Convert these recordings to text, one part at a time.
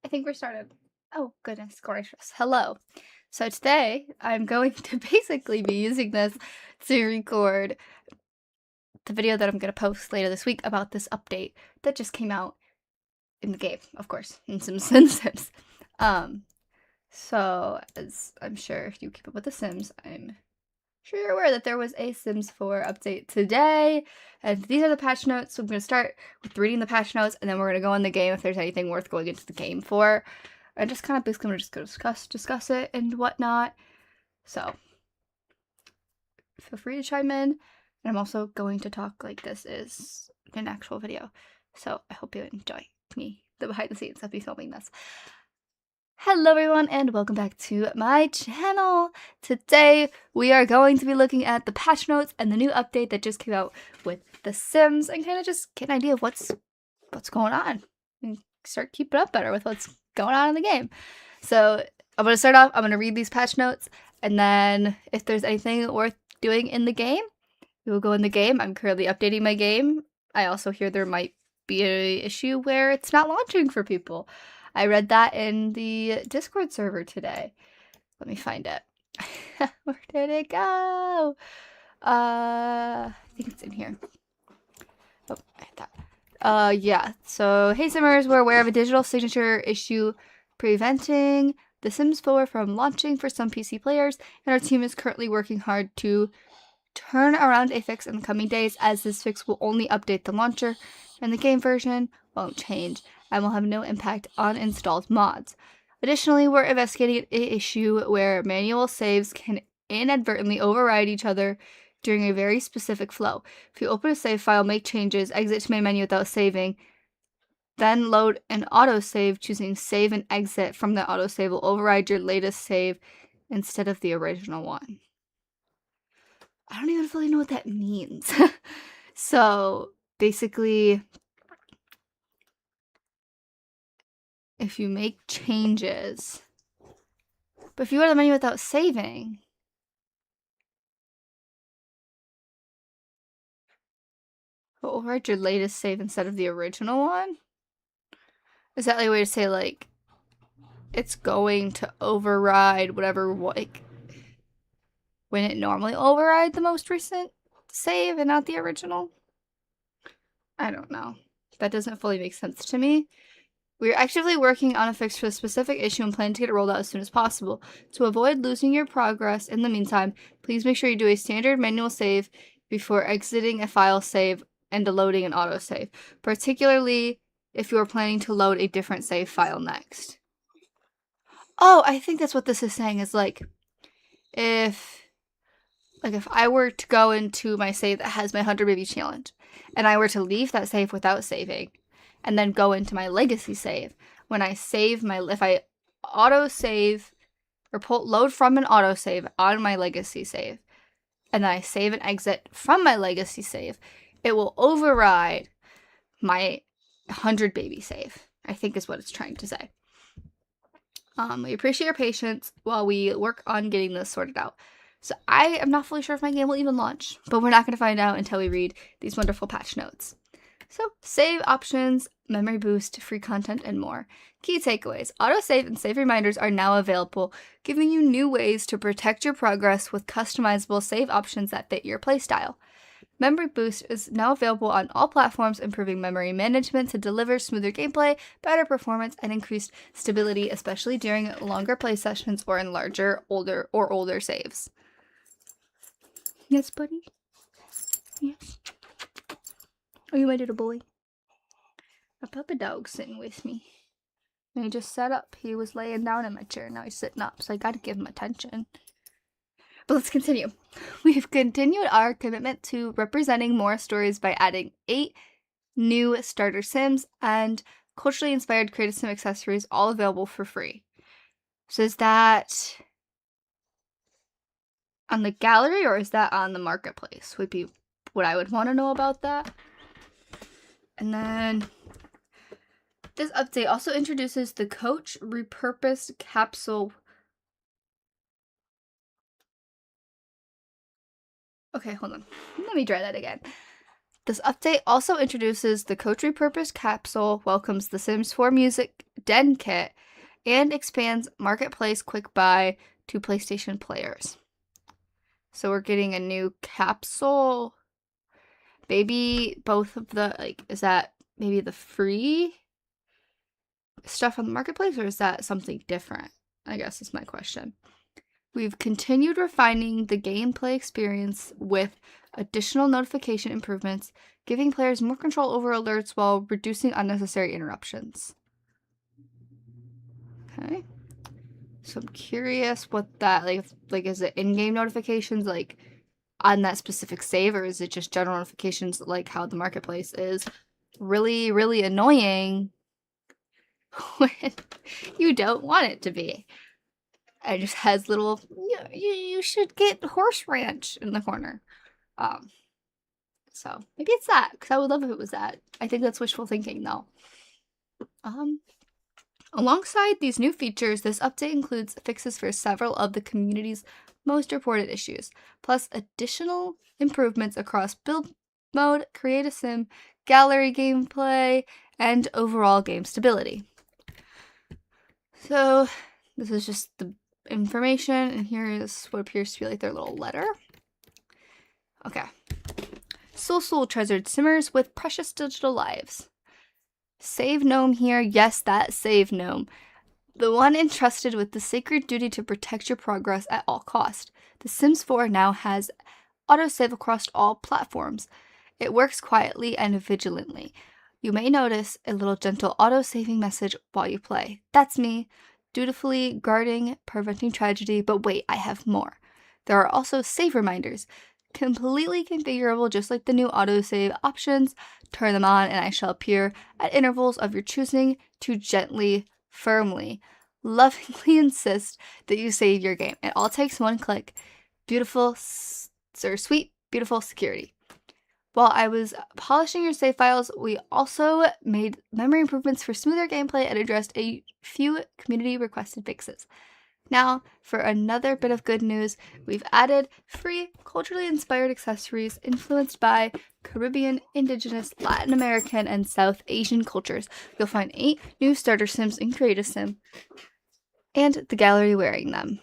I think we're started. Oh, goodness gracious. Hello. So today I'm going to basically be using this to record the video that I'm going to post later this week about this update that just came out in the game, of course, in Sims and Sims. Um, so as I'm sure if you keep up with The Sims, I'm sure you're aware that there was a Sims 4 update today, and these are the patch notes. So I'm going to start with reading the patch notes, and then we're going to go in the game if there's anything worth going into the game for. And just kind of basically I'm just going to discuss it and whatnot. So feel free to chime in. And I'm also going to talk like this is an actual video. So I hope you enjoy me, the behind the scenes of me filming this. Hello everyone and welcome back to my channel. Today we are going to be looking at the patch notes and the new update that just came out with The Sims and kind of just get an idea of what's going on and start keeping up better with what's going on in the game. So I'm going to start off, I'm going to read these patch notes, and then if there's anything worth doing in the game, we will go in the game. I'm currently updating my game. I also hear there might be an issue where it's not launching for people. I read that in the Discord server today. Let me find it. Where did it go? I think it's in here. Oh, I hit that. Yeah. So, hey Simmers, we're aware of a digital signature issue preventing The Sims 4 from launching for some PC players, and our team is currently working hard to turn around a fix in the coming days, as this fix will only update the launcher, and the game version won't change, and will have no impact on installed mods. Additionally, we're investigating an issue where manual saves can inadvertently override each other during a very specific flow. If you open a save file, make changes, exit to main menu without saving, then load an autosave, choosing save and exit from the autosave will override your latest save instead of the original one. I don't even really know what that means. So basically, if you make changes, but if you go to the menu without saving, will override your latest save instead of the original one? Is that like a way to say, like, it's going to override whatever, like, when it normally override the most recent save and not the original? I don't know. That doesn't fully make sense to me. We are actively working on a fix for a specific issue and plan to get it rolled out as soon as possible. To avoid losing your progress in the meantime, please make sure you do a standard manual save before exiting a file save and loading an autosave, particularly if you are planning to load a different save file next. Oh, I think that's what this is saying, is like, if I were to go into my save that has my 100 baby challenge, and I were to leave that save without saving, and then go into my legacy save, when I save if I auto save or load from an auto save on my legacy save, and then I save and exit from my legacy save, it will override my 100 baby save, I think is what it's trying to say. We appreciate your patience while we work on getting this sorted out. So I am not fully sure if my game will even launch, but we're not going to find out until we read these wonderful patch notes. So, save options, memory boost, free content, and more. Key takeaways. Autosave and save reminders are now available, giving you new ways to protect your progress with customizable save options that fit your playstyle. Memory boost is now available on all platforms, improving memory management to deliver smoother gameplay, better performance, and increased stability, especially during longer play sessions or in larger, older saves. Yes, buddy? Yes. Are you my little boy? A puppy dog sitting with me. And he just sat up. He was laying down in my chair. Now he's sitting up, so I gotta give him attention. But let's continue. We've continued our commitment to representing more stories by adding 8 new starter Sims and culturally inspired creative Sim accessories, all available for free. So is that on the gallery or is that on the marketplace? Would be what I would want to know about that. And then this update also introduces the Coach Repurposed Capsule. Okay, hold on. Let me try that again. This update also introduces the Coach Repurposed Capsule, welcomes The Sims 4 music Den Kit and expands Marketplace Quick Buy to PlayStation players. So we're getting a new capsule. Maybe both of the, like, is that maybe the free stuff on the Marketplace, or is that something different? I guess is my question. We've continued refining the gameplay experience with additional notification improvements, giving players more control over alerts while reducing unnecessary interruptions. Okay. So I'm curious what that, like is it in-game notifications, like, on that specific save, or is it just general notifications like how the Marketplace is really, really annoying when you don't want it to be? It just has little, you should get Horse Ranch in the corner. So maybe it's that, because I would love if it was that. I think that's wishful thinking, though. Alongside these new features, this update includes fixes for several of the community's most reported issues, plus additional improvements across build mode, create a sim, gallery gameplay, and overall game stability. So this is just the information, and here is what appears to be like their little letter. Okay. Soul treasured simmers with precious digital lives. Save Gnome here. Yes, that Save Gnome. The one entrusted with the sacred duty to protect your progress at all cost. The Sims 4 now has autosave across all platforms. It works quietly and vigilantly. You may notice a little gentle auto-saving message while you play. That's me, dutifully guarding, preventing tragedy, but wait, I have more. There are also save reminders, completely configurable just like the new autosave options. Turn them on and I shall appear at intervals of your choosing to gently, firmly, lovingly insist that you save your game. It all takes one click. Sweet, beautiful security. While I was polishing your save files, we also made memory improvements for smoother gameplay and addressed a few community requested fixes. Now, for another bit of good news, we've added free, culturally inspired accessories influenced by Caribbean, Indigenous, Latin American, and South Asian cultures. You'll find 8 new starter sims in Create a Sim, and the gallery wearing them.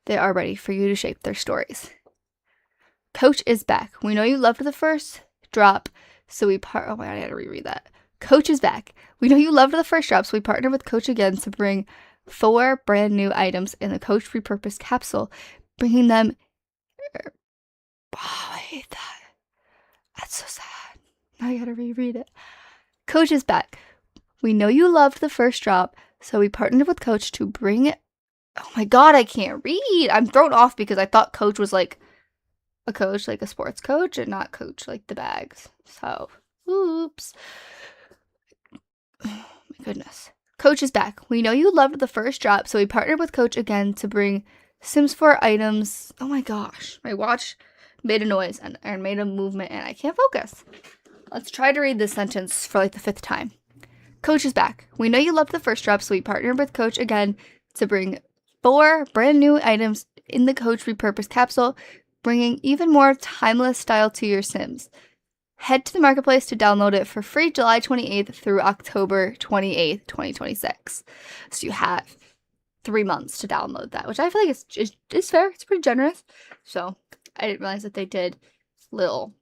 They are ready for you to shape their stories. Coach is back. We know you loved the first drop, so we oh my god, I had to reread that. Coach is back. We know you loved the first drop, so we partnered with Coach again to bring 4 brand new items in the Coach repurposed capsule, bringing them. Oh, I hate that. That's so sad. Now I gotta reread it. Coach is back. We know you loved the first drop, so we partnered with Coach to bring it. Oh my god, I can't read. I'm thrown off because I thought Coach was like a coach, like a sports coach, and not Coach like the bags. So, oops. Oh my goodness. Coach is back. We know you loved the first drop, so we partnered with Coach again to bring Sims 4 items. Oh my gosh. My watch made a noise and made a movement, and I can't focus. Let's try to read this sentence for like the 5th time. Coach is back. We know you loved the first drop, so we partnered with Coach again to bring 4 brand new items in the Coach repurposed capsule, bringing even more timeless style to your Sims. Head to the Marketplace to download it for free July 28th through October 28th, 2026. So you have 3 months to download that, which I feel like is fair. It's pretty generous. So I didn't realize that they did little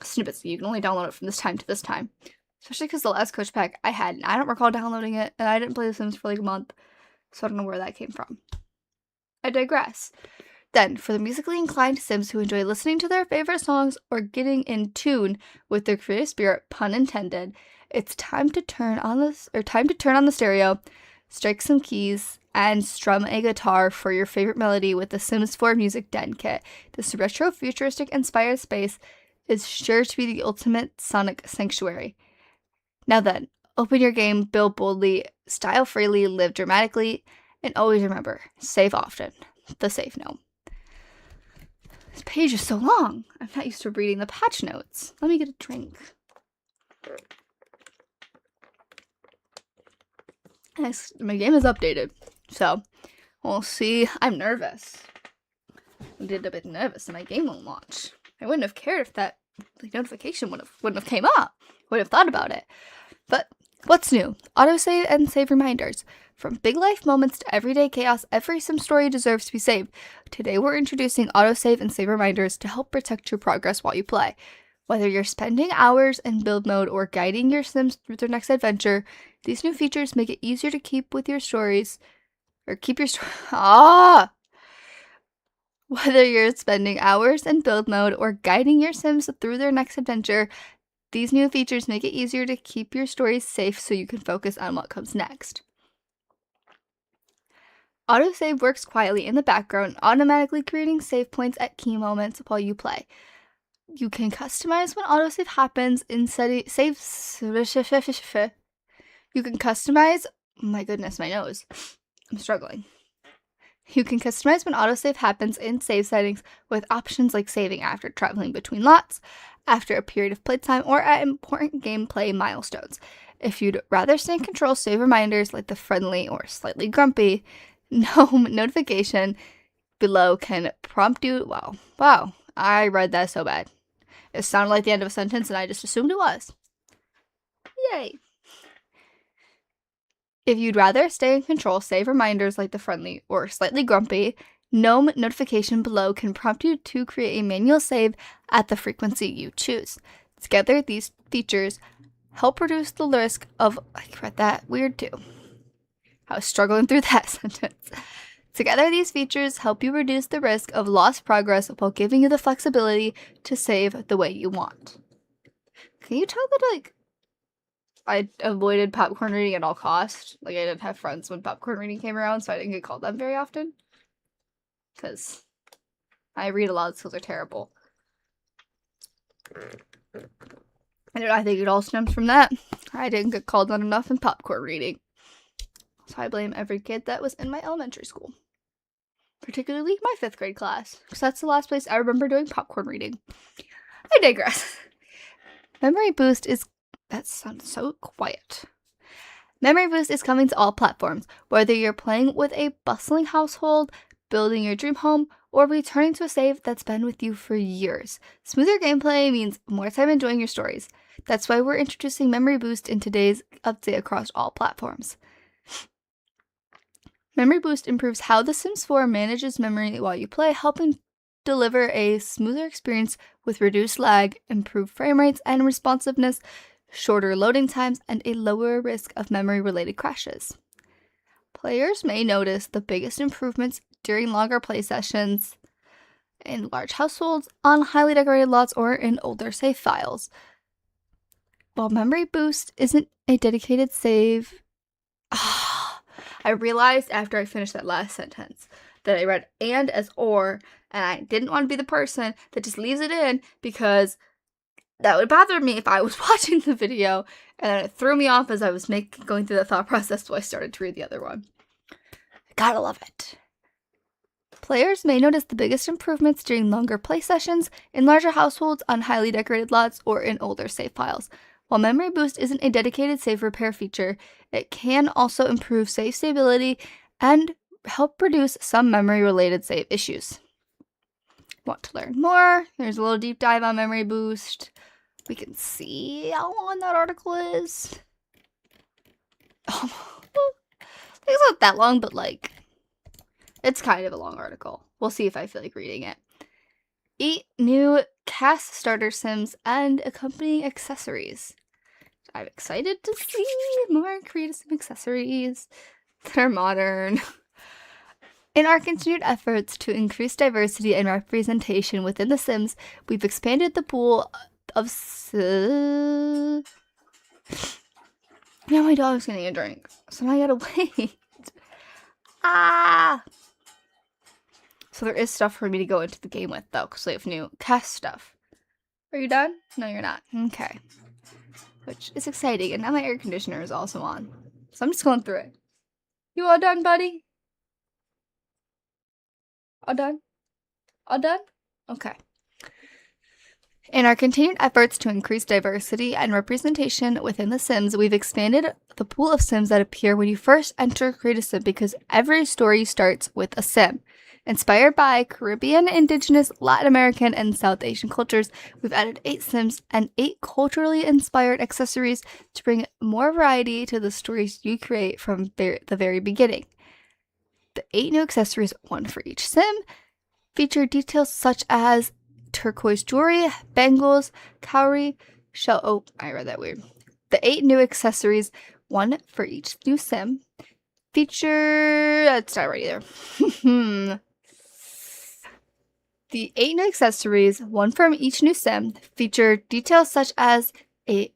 snippets. You can only download it from this time to this time. Especially because the last Coach pack I don't recall downloading it, and I didn't play The Sims for like a month. So I don't know where that came from. I digress. Then, for the musically inclined Sims who enjoy listening to their favorite songs or getting in tune with their creative spirit, pun intended, it's time to turn on the stereo, strike some keys, and strum a guitar for your favorite melody with the Sims 4 Music Den Kit. This retro futuristic inspired space is sure to be the ultimate sonic sanctuary. Now then, open your game, build boldly, style freely, live dramatically, and always remember, save often. The Save Gnome. This page is so long. I'm not used to reading the patch notes. Let me get a drink. My game is updated, so we'll see. I'm nervous. I did a bit nervous and my game won't launch. I wouldn't have cared if that notification wouldn't have came up. Would have thought about it. But What's new? Autosave and save reminders. From big life moments to everyday chaos, every sim story deserves to be saved. Today we're introducing autosave and save reminders to help protect your progress while you play. Whether you're spending hours in build mode or guiding your sims through their next adventure, these new features make it easier to keep with your stories, or keep your Whether you're spending hours in build mode or guiding your sims through their next adventure, these new features make it easier to keep your stories safe so you can focus on what comes next. Autosave works quietly in the background, automatically creating save points at key moments while you play. You can customize when autosave happens in setting You can customize. My goodness, my nose. I'm struggling. You can customize when autosave happens in save settings with options like saving after traveling between lots, after a period of playtime, or at important gameplay milestones. If you'd rather stay in control, save reminders like the friendly or slightly grumpy gnome notification below can prompt you. Wow, I read that so bad. It sounded like the end of a sentence and I just assumed it was. Yay! If you'd rather stay in control, save reminders like the friendly or slightly grumpy gnome notification below can prompt you to create a manual save at the frequency you choose. Together, these features help reduce the risk of... I read that weird too. I was struggling through that sentence. Together, these features help you reduce the risk of lost progress while giving you the flexibility to save the way you want. Can you tell that, I avoided popcorn reading at all costs? I didn't have friends when popcorn reading came around, so I didn't get called them very often. Because I read aloud skills are terrible. And I think it all stems from that. I didn't get called on enough in popcorn reading. So I blame every kid that was in my elementary school. Particularly my 5th grade class. Because that's the last place I remember doing popcorn reading. I digress. Memory Boost is... That sounds so quiet. Memory Boost is coming to all platforms. Whether you're playing with a bustling household, building your dream home, or returning to a save that's been with you for years. Smoother gameplay means more time enjoying your stories. That's why we're introducing Memory Boost in today's update across all platforms. Memory Boost improves how The Sims 4 manages memory while you play, helping deliver a smoother experience with reduced lag, improved frame rates and responsiveness, shorter loading times, and a lower risk of memory-related crashes. Players may notice the biggest improvements during longer play sessions, in large households, on highly decorated lots, or in older save files. While Memory Boost isn't a dedicated save... I realized after I finished that last sentence that I read and as or, and I didn't want to be the person that just leaves it in because that would bother me if I was watching the video, and then it threw me off as I was going through that thought process, so I started to read the other one. Gotta love it. Players may notice the biggest improvements during longer play sessions, in larger households, on highly decorated lots, or in older save files. While Memory Boost isn't a dedicated save repair feature, it can also improve save stability and help reduce some memory-related save issues. Want to learn more? There's a little deep dive on Memory Boost. We can see how long that article is. It's not that long, but it's kind of a long article. We'll see if I feel like reading it. 8 new cast starter sims and accompanying accessories. I'm excited to see more creative sim accessories that are modern. In our continued efforts to increase diversity and representation within The Sims, we've expanded the pool of... Now my dog's getting a drink, so now I gotta wait. So there is stuff for me to go into the game with, though, because we have new cast stuff. Are you done? No, you're not. Okay. Which is exciting, and now my air conditioner is also on. So I'm just going through it. You all done, buddy? All done? All done? Okay. In our continued efforts to increase diversity and representation within The Sims, we've expanded the pool of Sims that appear when you first enter Create a Sim because every story starts with a Sim. Inspired by Caribbean, Indigenous, Latin American, and South Asian cultures, we've added 8 Sims and 8 culturally inspired accessories to bring more variety to the stories you create from the very beginning. The 8 new accessories, one for each Sim, feature details such as turquoise jewelry, bangles, cowrie, shell. Oh, I read that weird. The 8 new accessories, one for each new Sim, feature. That's not right either. The 8 new accessories, one from each new Sim, feature details such as a.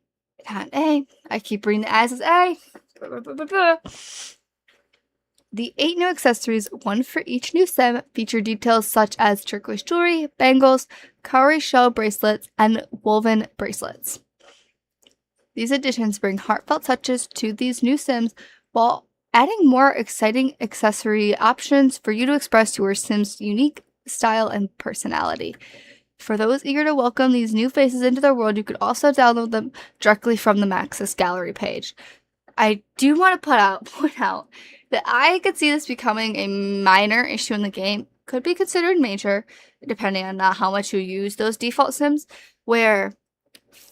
I keep reading the as A. The 8 new accessories, one for each new Sim, feature details such as turquoise jewelry, bangles, cowrie shell bracelets, and woven bracelets. These additions bring heartfelt touches to these new Sims while adding more exciting accessory options for you to express your Sim's unique style and personality. For those eager to welcome these new faces into their world, you could also download them directly from the Maxis Gallery page. I do want to point out that I could see this becoming a minor issue in the game. Could be considered major, depending on how much you use those default Sims, where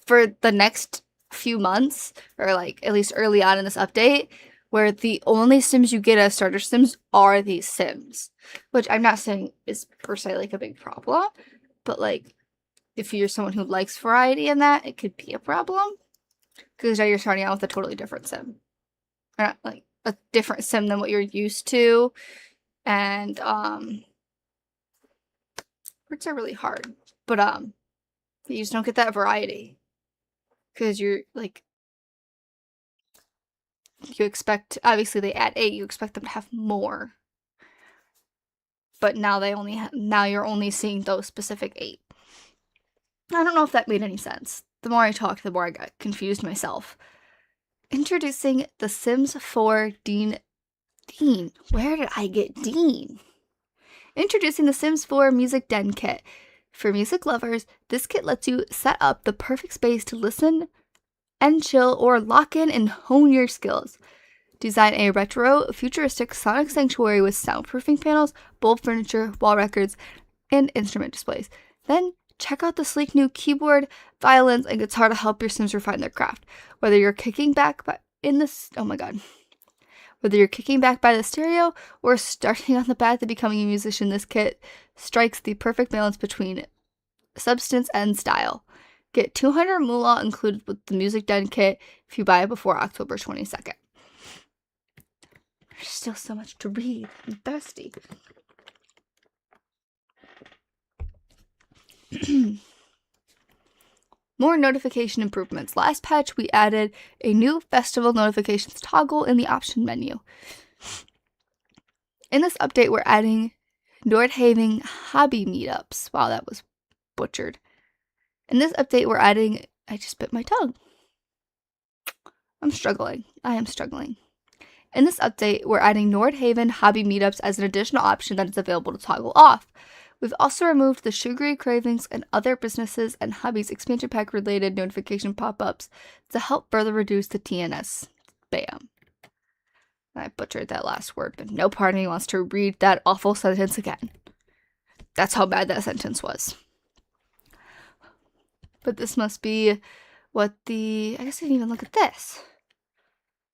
for the next few months, or like at least early on in this update, where the only Sims you get as starter Sims are these Sims. Which I'm not saying is per se like a big problem, but like if you're someone who likes variety in that, it could be a problem. Because now you're starting out with a totally different Sim. Or not, like a different Sim than what you're used to. And words are really hard. But you just don't get that variety. Because you're like, you expect, obviously they add 8, you expect them to have more. But now now you're only seeing those specific 8. I don't know if that made any sense. The more I talked, the more I got confused myself. Introducing The Sims 4 Dean. Where did I get Dean? Introducing The Sims 4 Music Den Kit. For music lovers, this kit lets you set up the perfect space to listen and chill or lock in and hone your skills. Design a retro, futuristic sonic sanctuary with soundproofing panels, bold furniture, wall records, and instrument displays. Then check out the sleek new keyboard, violins, and guitar to help your Sims refine their craft. Whether you're kicking back by the stereo or starting on the path to becoming a musician, this kit strikes the perfect balance between substance and style. Get 200 moolah included with the Music Den kit if you buy it before October 22nd. There's still so much to read. I'm thirsty. More notification improvements. Last patch, we added a new festival notifications toggle in the option menu. In this update, we're adding Nordhaven hobby meetups. Wow, that was butchered. In this update, we're adding... I just bit my tongue. I'm struggling. I am struggling. In this update, we're adding Nordhaven hobby meetups as an additional option that is available to toggle off. We've also removed the Sugary Cravings and Other Businesses and Hobbies expansion pack related notification pop-ups to help further reduce the TNS spam. I butchered that last word, but no part of me wants to read that awful sentence again. That's how bad that sentence was. But this must be what I guess I didn't even look at this.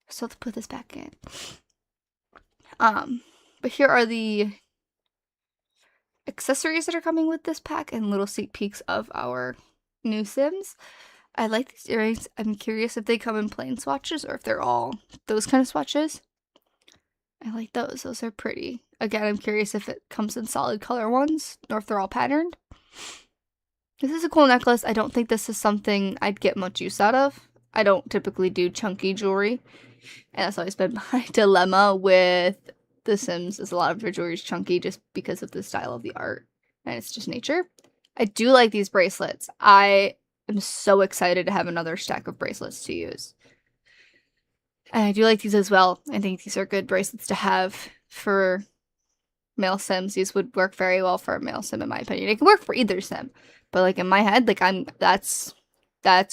So let's put this back in. But here are the accessories that are coming with this pack and little sneak peeks of our new Sims. I like these earrings. I'm curious if they come in plain swatches or if they're all those kind of swatches. I like those. Those are pretty. Again, I'm curious if it comes in solid color ones or if they're all patterned. This is a cool necklace. I don't think this is something I'd get much use out of. I don't typically do chunky jewelry. And that's always been my dilemma with The Sims, is a lot of their jewelry is chunky just because of the style of the art. And it's just nature. I do like these bracelets. I am so excited to have another stack of bracelets to use. And I do like these as well. I think these are good bracelets to have for male Sims. These would work very well for a male Sim, in my opinion. It can work for either Sim. But like in my head, like that's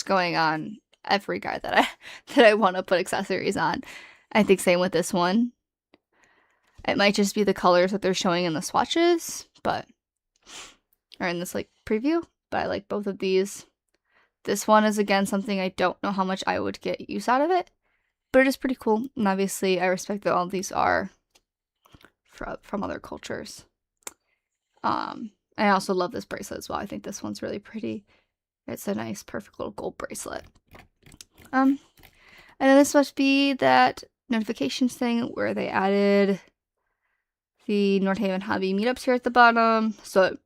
going on every guy that I want to put accessories on. I think same with this one. It might just be the colors that they're showing in the swatches, or in this like preview, but I like both of these. This one is again something I don't know how much I would get use out of it, but it is pretty cool. And obviously I respect that all of these are from other cultures. I also love this bracelet as well. I think this one's really pretty. It's a nice, perfect little gold bracelet. And then this must be that notifications thing where they added the Northaven Hobby meetups here at the bottom. So it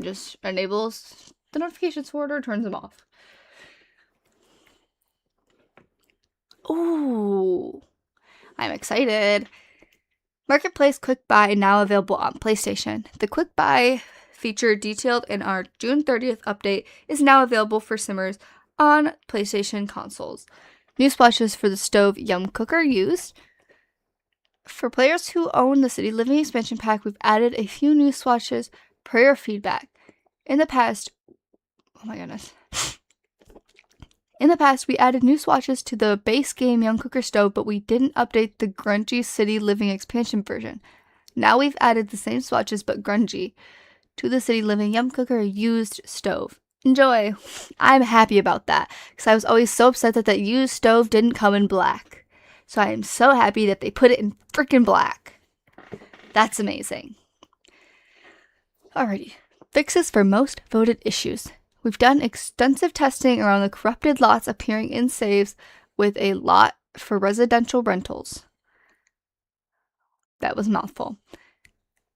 just enables the notifications for it or turns them off. Ooh, I'm excited. Marketplace Quick Buy now available on PlayStation. The Quick Buy feature detailed in our June 30th update is now available for simmers on PlayStation consoles. New splashes for the stove Yum Cooker used. For players who own the City Living expansion pack, we've added a few new swatches per your feedback. In the past, we added new swatches to the base game Yum Cooker stove, but we didn't update the grungy City Living expansion version. Now we've added the same swatches, but grungy, to the City Living Yum Cooker used stove. Enjoy! I'm happy about that, because I was always so upset that that used stove didn't come in black. So I am so happy that they put it in freaking black. That's amazing. Alrighty. Fixes for most voted issues. We've done extensive testing around the corrupted lots appearing in saves with a lot for residential rentals. That was a mouthful.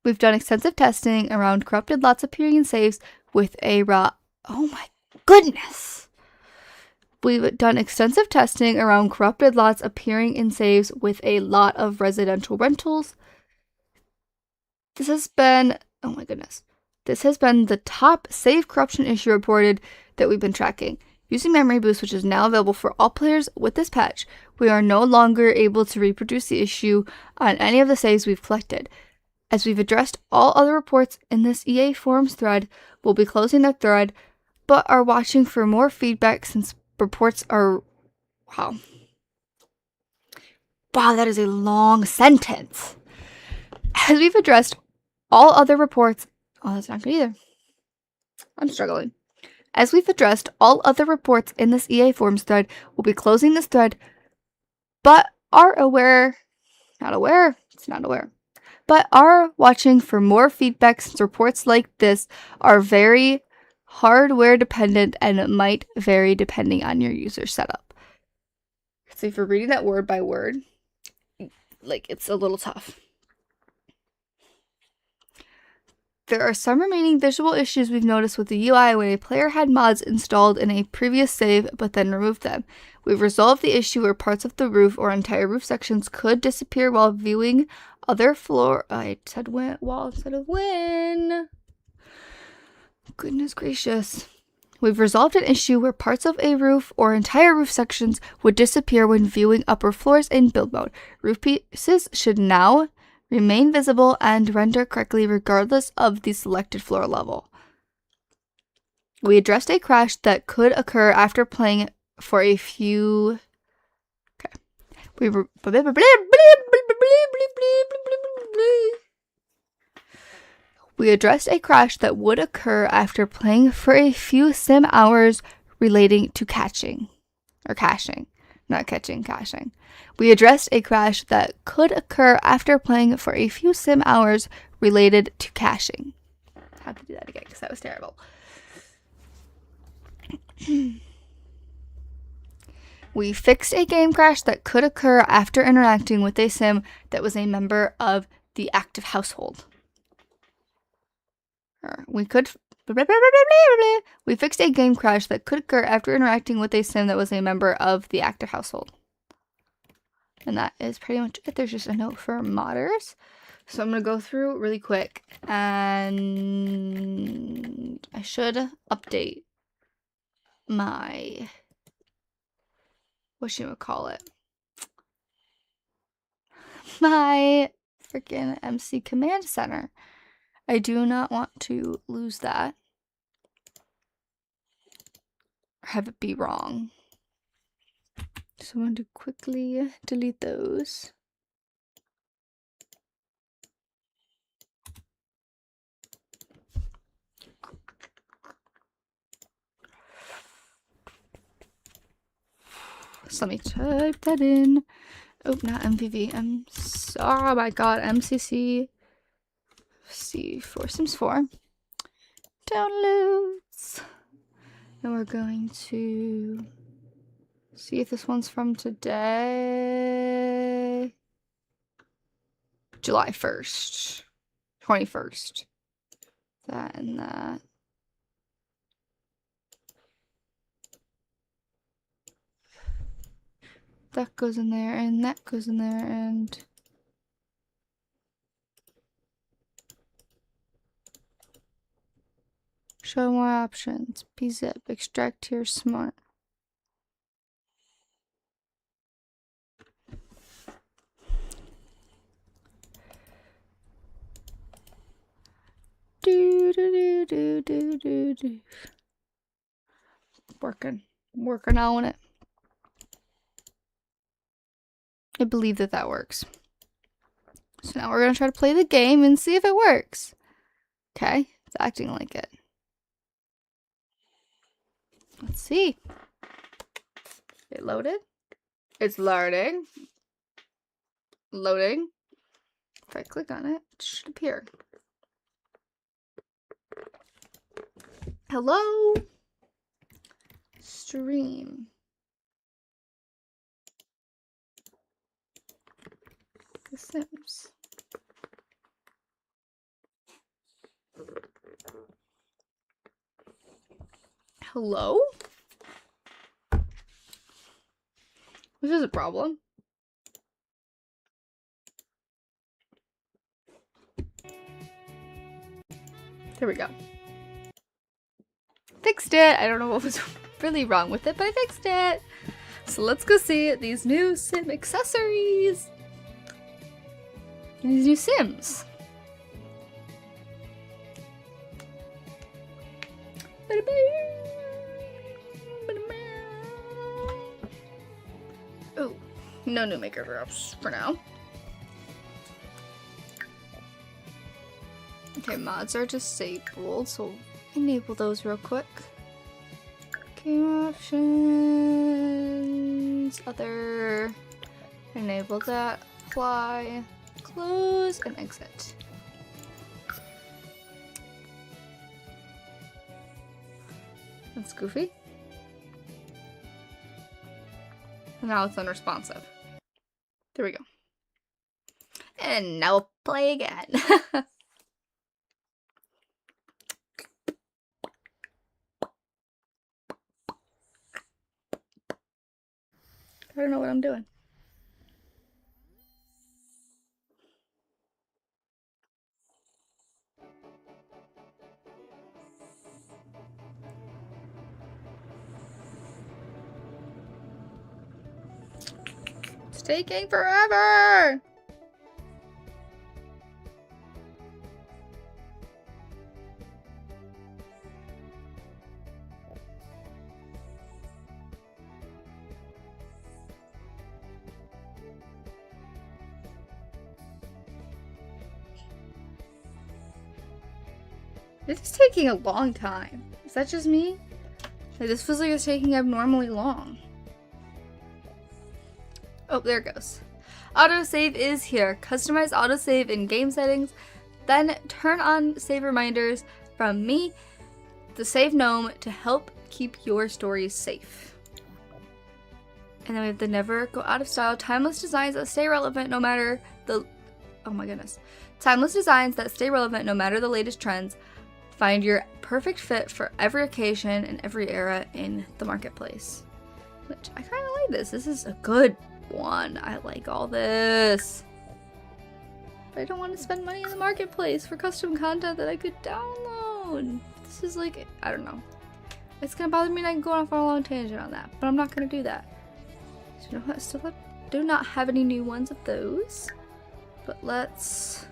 We've done extensive testing around corrupted lots appearing in saves with a oh my goodness! We've done extensive testing around corrupted lots appearing in saves with a lot of residential rentals. This has been, oh my goodness. This has been the top save corruption issue reported that we've been tracking. Using Memory Boost, which is now available for all players with this patch, we are no longer able to reproduce the issue on any of the saves we've collected. As we've addressed all other reports in this EA forums thread, we'll be closing the thread, but are watching for more feedback since reports are... Wow, that is a long sentence. As we've addressed all other reports... Oh, that's not good either. I'm struggling. As we've addressed all other reports in this EA forums thread, we'll be closing this thread, but are watching for more feedback since reports like this are very hardware dependent and might vary depending on your user setup. So if you're reading that word by word, like, it's a little tough. There are some remaining visual issues we've noticed with the UI when a player had mods installed in a previous save but then removed them. We've resolved the issue where parts of the roof or entire roof sections could disappear while viewing other floor... I said wall instead of when. Goodness gracious. We've resolved an issue where parts of a roof or entire roof sections would disappear when viewing upper floors in build mode. Roof pieces should now remain visible and render correctly regardless of the selected floor level. We addressed a crash that could occur after playing for a few... Okay. We addressed a crash that would occur after playing for a few sim hours relating to caching. Or caching. Not catching, caching. We addressed a crash that could occur after playing for a few sim hours related to caching. I have to do that again because that was terrible. We fixed a game crash that could occur after interacting with a sim that was a member of the active household. We fixed a game crash that could occur after interacting with a sim that was a member of the active household. And that is pretty much it. There's just a note for modders. So I'm going to go through really quick. And I should update my... whatchamacallit? My freaking MC Command Center. I do not want to lose that. Or have it be wrong. So I'm going to quickly delete those. So let me type that in. Oh, not MVV. Oh my god, MCC C4 Sims 4. Downloads. And we're going to see if this one's from today. July 1st. 21st. That and that. That goes in there, and that goes in there, and... Show more options. Bzip. Extract here. Smart. Do. Working on it. I believe that works. So now we're gonna try to play the game and see if it works. Okay, it's acting like it. Let's see. It loaded. It's loading. Loading. If I click on it, it should appear. Hello? Stream. The Sims. Hello? This is a problem. There we go. Fixed it. I don't know what was really wrong with it, but I fixed it. So let's go see these new Sim accessories. These new Sims. Oh, no new maker drops for now. Okay, mods are disabled, so enable those real quick. Game options, other, enable that, apply, close, and exit. That's goofy. And now it's unresponsive. There we go. And now we'll play again. I don't know what I'm doing. It's taking forever! This is taking a long time. Is that just me? Like, this feels like it's taking abnormally long. Oh, there it goes. Autosave is here. Customize autosave in game settings. Then turn on save reminders from me, the Save Gnome, to help keep your stories safe. And then we have the never go out of style. Timeless designs that stay relevant no matter the... Oh my goodness. Timeless designs that stay relevant no matter the latest trends. Find your perfect fit for every occasion and every era in the marketplace. Which, I kind of like this. This is a good one. I like all this. But I don't want to spend money in the marketplace for custom content that I could download. This is like, I don't know. It's gonna bother me and I can go off on a long tangent on that. But I'm not gonna do that. So you know what? Still do not have any new ones of those. But let's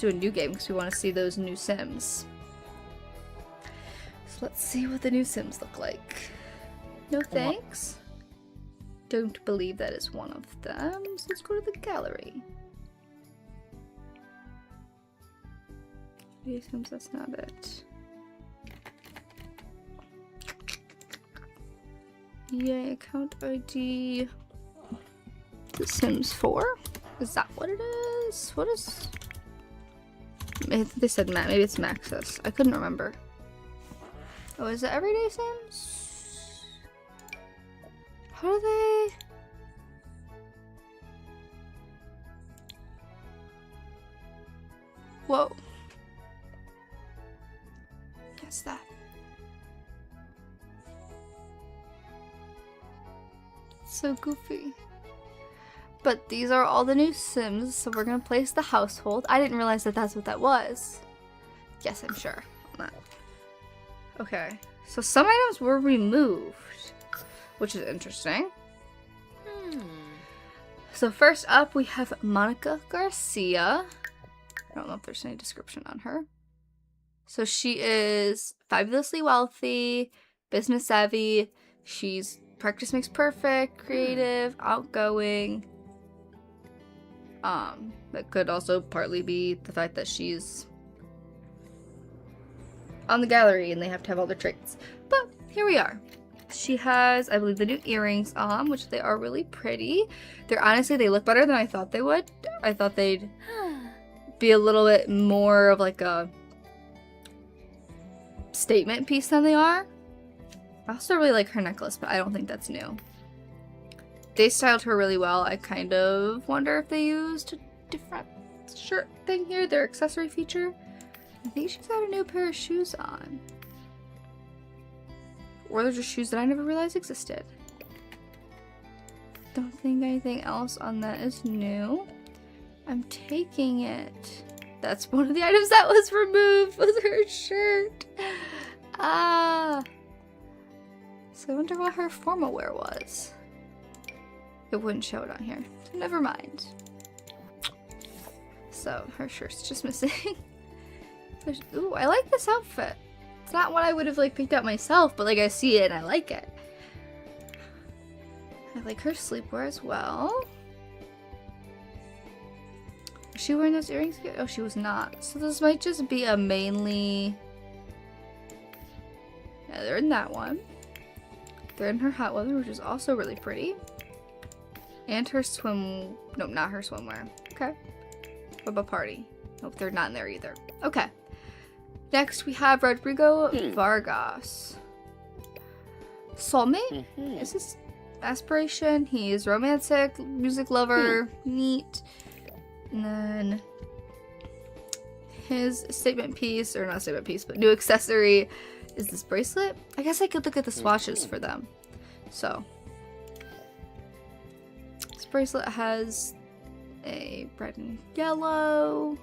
do a new game because we want to see those new Sims. So let's see what the new Sims look like. No thanks. Don't believe that is one of them. So let's go to the gallery. New Sims, that's not it. Yay, account ID. The Sims 4? Is that what it is? What is... They said Matt. Maybe it's Maxis. I couldn't remember. Oh, is it Everyday Sims? How do they... Whoa. What's that? So goofy. But these are all the new Sims, so we're gonna place the household. I didn't realize that that's what that was. Yes, I'm sure on that. Okay, so some items were removed, which is interesting. So first up, we have Monica Garcia. I don't know if there's any description on her. So she is fabulously wealthy, business savvy. She's practice makes perfect, creative, outgoing. That could also partly be the fact that she's on the gallery and they have to have all their traits. But here we are. She has, I believe, the new earrings on, which they are really pretty. They're honestly, they look better than I thought they would. I thought they'd be a little bit more of like a statement piece than they are. I also really like her necklace, but I don't think that's new. They styled her really well. I kind of wonder if they used a different shirt thing here, their accessory feature. I think she's got a new pair of shoes on. Or they're just shoes that I never realized existed. Don't think anything else on that is new. I'm taking it. That's one of the items that was removed, was her shirt. Ah. So I wonder what her formal wear was. It wouldn't show it on here. Never mind. So her shirt's just missing. Ooh, I like this outfit. It's not what I would have like picked out myself, but like I see it and I like it. I like her sleepwear as well. Was she wearing those earrings again? Oh, she was not. So this might just be a mainly... Yeah, they're in that one. They're in her hot weather, which is also really pretty. And her swim... Nope, not her swimwear. Okay. What about party? Nope, they're not in there either. Okay. Next, we have Rodrigo Vargas. Soulmate is his aspiration. He is romantic, music lover, neat. And then his statement piece, or not statement piece, but new accessory is this bracelet. I guess I could look at the swatches for them. So, this bracelet has a red and yellow.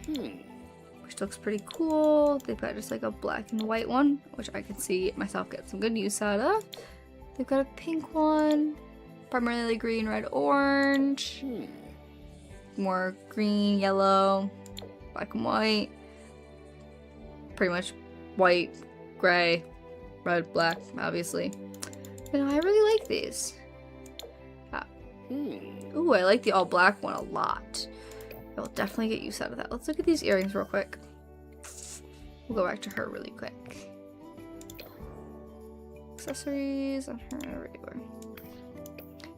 Which looks pretty cool. They've got just like a black and white one, which I can see myself get some good use out of. They've got a pink one, primarily green, red, orange. More green, yellow, black and white. Pretty much white, gray, red, black, obviously. But I really like these. Ooh, I like the all black one a lot. I will definitely get use out of that. Let's look at these earrings real quick. We'll go back to her really quick. Accessories on her regular.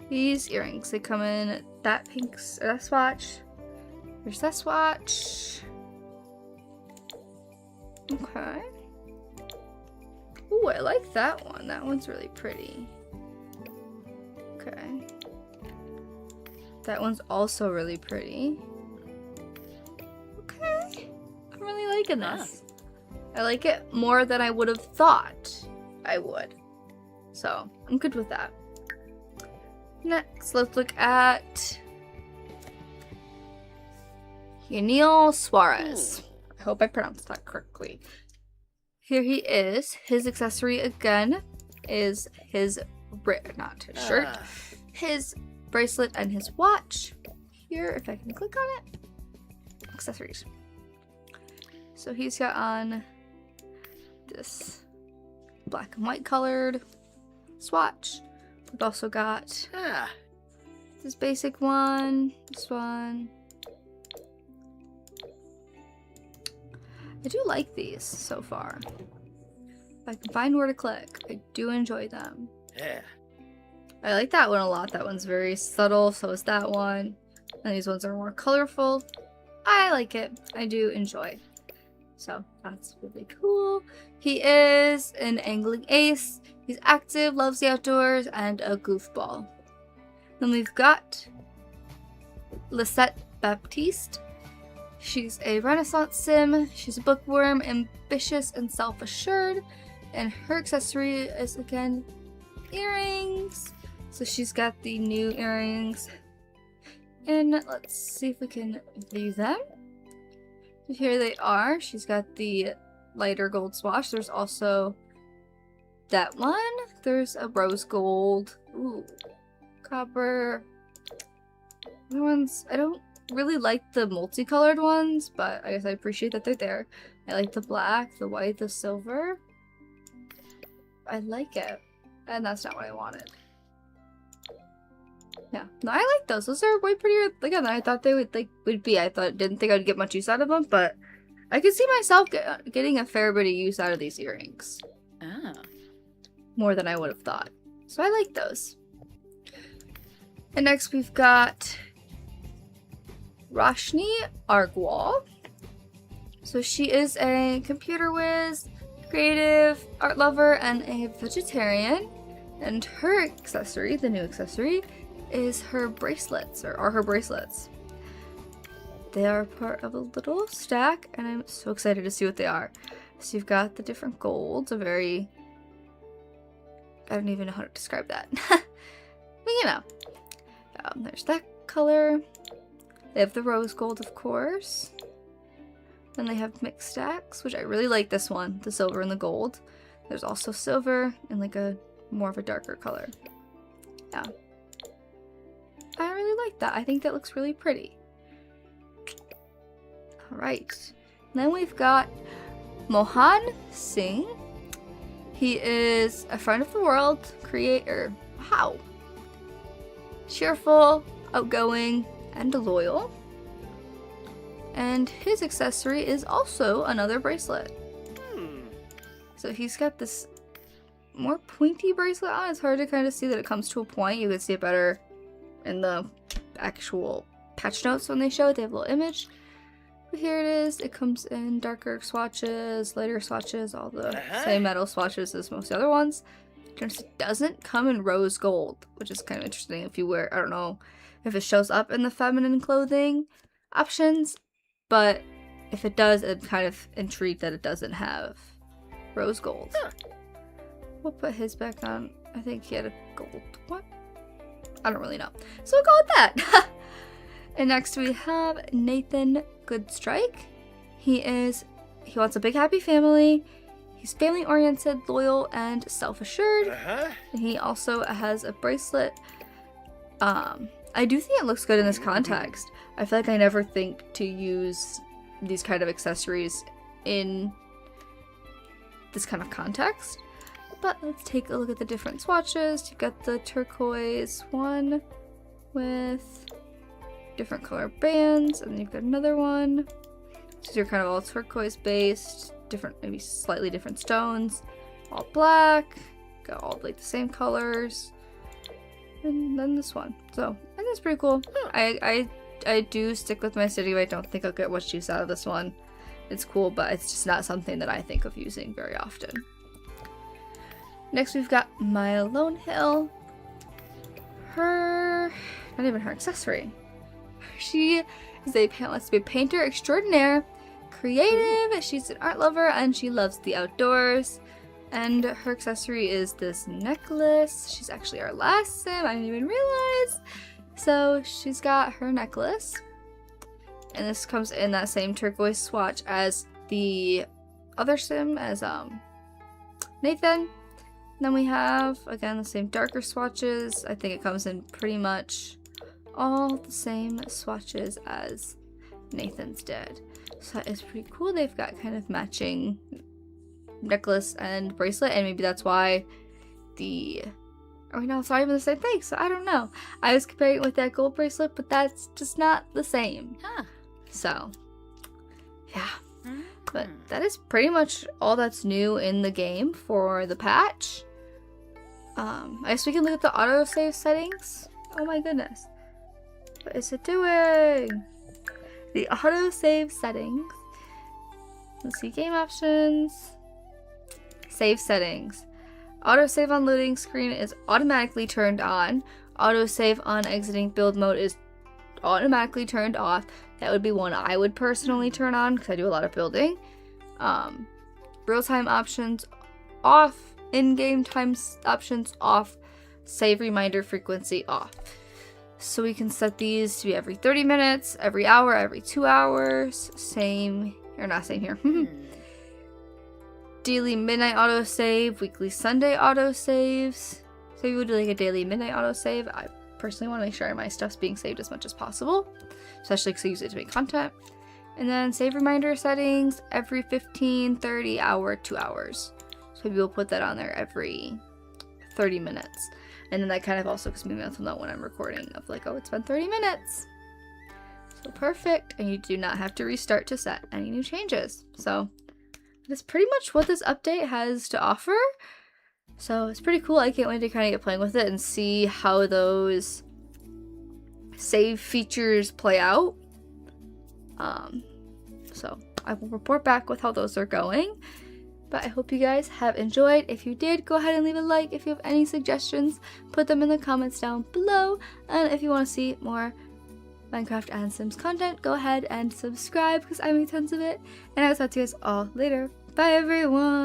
These earrings, they come in that pink, or that swatch. There's that swatch. Okay. Ooh, I like that one. That one's really pretty. Okay. That one's also really pretty. Okay. I'm really liking this. I like it more than I would have thought I would. So, I'm good with that. Next, let's look at Yaniel Suarez. I hope I pronounced that correctly. Here he is. His accessory again is his, not his shirt, his bracelet and his watch. Here, if I can click on it, accessories. So he's got on this black and white colored swatch. We've also got this basic one, this one. I do like these so far. If I can find where to click, I do enjoy them. Yeah. I like that one a lot. That one's very subtle, so is that one. And these ones are more colorful. I like it. I do enjoy. So that's really cool. He is an angling ace. He's active, loves the outdoors, and a goofball. Then we've got Lisette Baptiste. She's a Renaissance sim. She's a bookworm, ambitious and self-assured. And her accessory is, again, earrings. So she's got the new earrings. And let's see if we can view them. Here they are. She's got the lighter gold swatch. There's also that one. There's a rose gold. Ooh. Copper. The ones, I don't really like the multicolored ones, but I guess I appreciate that they're there. I like the black, the white, the silver. I like it. And that's not what I wanted. Yeah, no, I like those. Those are way prettier again than I thought they would be. Didn't think I'd get much use out of them, but I could see myself getting a fair bit of use out of these earrings. Ah. More than I would have thought. So I like those. And next we've got Roshni Argwal. So she is a computer whiz, creative, art lover, and a vegetarian. And her accessory, the new accessory, is her bracelets, or are her bracelets. They are part of a little stack, and I'm so excited to see what they are. So you've got the different golds, a very... I don't even know how to describe that. But you know. There's that color. They have the rose gold, of course. Then they have mixed stacks, which I really like this one, the silver and the gold. There's also silver and like a more of a darker color. Yeah. I really like that. I think that looks really pretty. Alright. Then we've got Mohan Singh. He is a friend of the world, creator. Wow. Cheerful, outgoing, and loyal. And his accessory is also another bracelet. So he's got this more pointy bracelet on. It's hard to kind of see that it comes to a point. You can see it better in the actual patch notes when they show it. They have a little image. But here it is. It comes in darker swatches, lighter swatches, all the same metal swatches as most other ones. It doesn't come in rose gold, which is kind of interesting if you wear, I don't know if it shows up in the feminine clothing options, but if it does, I'm kind of intrigued that it doesn't have rose gold. We'll put his back on. I think he had a gold one. I don't really know. So we'll go with that. And next we have Nathan Goodstrike. He wants a big happy family. He's family-oriented, loyal, and self-assured. And he also has a bracelet. I do think it looks good in this context. I feel like I never think to use these kind of accessories in this kind of context. But let's take a look at the different swatches. You've got the turquoise one with different color bands, and then you've got another one. So you're kind of all turquoise based, different, maybe slightly different stones, all black, got all like the same colors, and then this one. So I think it's pretty cool. I do stick with my city. I don't think I'll get much use out of this one. It's cool, but it's just not something that I think of using very often. Next we've got Maya Lonehill. Not even her accessory. She is wants to be a painter extraordinaire, creative, she's an art lover, and she loves the outdoors. And her accessory is this necklace. She's actually our last sim, I didn't even realize. So she's got her necklace. And this comes in that same turquoise swatch as the other sim, as Nathan. And then we have, again, the same darker swatches. I think it comes in pretty much all the same swatches as Nathan's did. So that is pretty cool. They've got kind of matching necklace and bracelet, and maybe that's why no, it's not even the same thing, so I don't know. I was comparing it with that gold bracelet, but that's just not the same. So, yeah. But that is pretty much all that's new in the game for the patch. I guess we can look at the autosave settings. Oh my goodness. What is it doing? The autosave settings. Let's see, game options. Save settings. Autosave on loading screen is automatically turned on. Autosave on exiting build mode is automatically turned off. That would be one I would personally turn on because I do a lot of building. Real-time options off. In-game time options off. Save reminder frequency off. So we can set these to be every 30 minutes, every hour, every 2 hours. Same, or not same here. Daily midnight autosave, weekly Sunday autosaves. So we would do like a daily midnight autosave. I personally want to make sure my stuff's being saved as much as possible, especially because I use it to make content. And then save reminder settings every 15, 30 hour, 2 hours. So maybe we'll put that on there every 30 minutes. And then that kind of also gives me a mental note when I'm recording of like, oh, it's been 30 minutes. So perfect. And you do not have to restart to set any new changes. So that's pretty much what this update has to offer. So it's pretty cool. I can't wait to kind of get playing with it and see how those save features play out. So I will report back with how those are going. But I hope you guys have enjoyed. If you did, go ahead and leave a like. If you have any suggestions, put them in the comments down below. And if you want to see more Minecraft and Sims content, go ahead and subscribe because I make tons of it. And I will talk to you guys all later. Bye everyone!